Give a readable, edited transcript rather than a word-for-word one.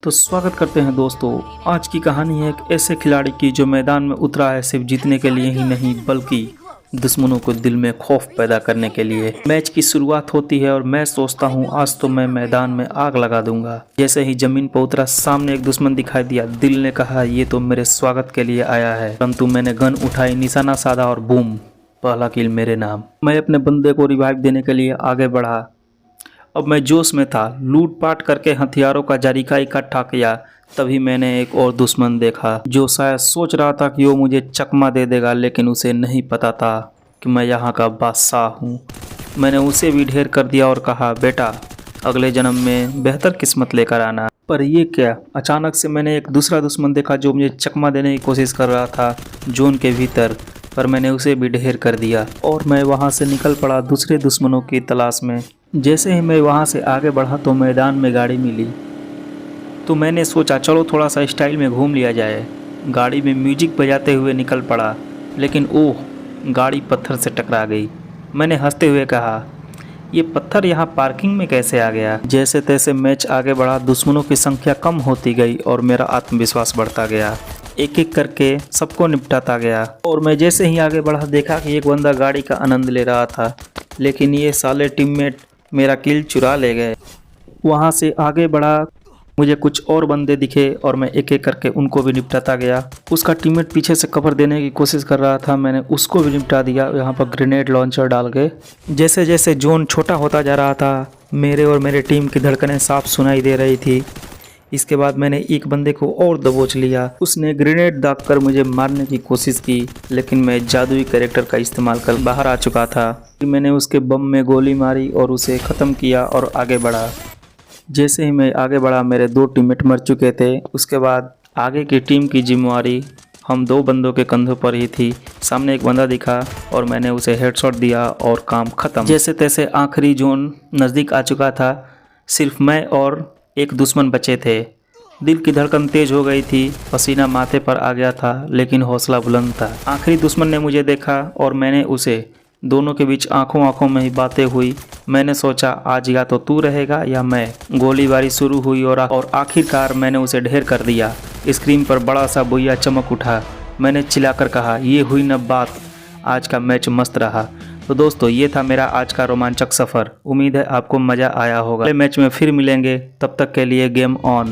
तो स्वागत करते हैं दोस्तों। आज की कहानी है एक ऐसे खिलाड़ी की जो मैदान में उतरा है सिर्फ जीतने के लिए ही नहीं बल्कि दुश्मनों को दिल में खौफ पैदा करने के लिए। मैच की शुरुआत होती है और मैं सोचता हूँ आज तो मैं मैदान में आग लगा दूंगा। जैसे ही जमीन पर उतरा सामने एक दुश्मन दिखाई दिया। दिल ने कहा ये तो मेरे स्वागत के लिए आया है, परंतु मैंने गन उठाई, निशाना साधा और बूम, पहला किल मेरे नाम। मैं अपने बंदे को रिवाइव देने के लिए आगे बढ़ा। अब मैं जोश में था, लूटपाट करके हथियारों का जरीका इकट्ठा किया। तभी मैंने एक और दुश्मन देखा जो शायद सोच रहा था कि वो मुझे चकमा दे देगा, लेकिन उसे नहीं पता था कि मैं यहाँ का बादशाह हूँ। मैंने उसे भी ढेर कर दिया और कहा बेटा अगले जन्म में बेहतर किस्मत लेकर आना। पर ये क्या, अचानक से मैंने एक दूसरा दुश्मन देखा जो मुझे चकमा देने की कोशिश कर रहा था जोन के भीतर, पर मैंने उसे भी ढेर कर दिया और मैं वहाँ से निकल पड़ा दूसरे दुश्मनों की तलाश में। जैसे ही मैं वहाँ से आगे बढ़ा तो मैदान में गाड़ी मिली, तो मैंने सोचा चलो थोड़ा सा स्टाइल में घूम लिया जाए। गाड़ी में म्यूजिक बजाते हुए निकल पड़ा, लेकिन ओह, गाड़ी पत्थर से टकरा गई। मैंने हंसते हुए कहा ये पत्थर यहाँ पार्किंग में कैसे आ गया। जैसे तैसे मैच आगे बढ़ा, दुश्मनों की संख्या कम होती गई और मेरा आत्मविश्वास बढ़ता गया। एक एक करके सबको निपटाता गया और मैं जैसे ही आगे बढ़ा देखा कि एक बंदा गाड़ी का आनंद ले रहा था, लेकिन ये साले टीममेट मेरा किल चुरा ले गए। वहाँ से आगे बढ़ा, मुझे कुछ और बंदे दिखे और मैं एक एक करके उनको भी निपटाता गया। उसका टीममेट पीछे से कवर देने की कोशिश कर रहा था, मैंने उसको भी निपटा दिया यहाँ पर ग्रेनेड लॉन्चर डाल के। जैसे जैसे जोन छोटा होता जा रहा था, मेरे और मेरे टीम की धड़कनें साफ सुनाई दे रही थी। इसके बाद मैंने एक बंदे को और दबोच लिया। उसने ग्रेनेड दागकर मुझे मारने की कोशिश की, लेकिन मैं जादुई कैरेक्टर का इस्तेमाल कर बाहर आ चुका था। मैंने उसके बम में गोली मारी और उसे ख़त्म किया और आगे बढ़ा। जैसे ही मैं आगे बढ़ा मेरे 2 टीममेट मर चुके थे। उसके बाद आगे की टीम की जिम्मेवारी हम 2 बंदों के कंधों पर ही थी। सामने एक बंदा दिखा और मैंने उसे हेडशॉट दिया और काम ख़त्म। जैसे तैसे आखिरी जोन नज़दीक आ चुका था, सिर्फ मैं और एक दुश्मन बचे थे। दिल की धड़कन तेज हो गई थी, पसीना माथे पर आ गया था, लेकिन हौसला बुलंद था। आखिरी दुश्मन ने मुझे देखा और मैंने उसे, दोनों के बीच आंखों आंखों में ही बातें हुई। मैंने सोचा आज या तो तू रहेगा या मैं। गोलीबारी शुरू हुई और आखिरकार मैंने उसे ढेर कर दिया। स्क्रीन पर बड़ा सा बुइया चमक उठा। मैंने चिल्लाकर कहा ये हुई न बात, आज का मैच मस्त रहा। तो दोस्तों ये था मेरा आज का रोमांचक सफ़र। उम्मीद है आपको मज़ा आया होगा। अगले मैच में फिर मिलेंगे, तब तक के लिए गेम ऑन।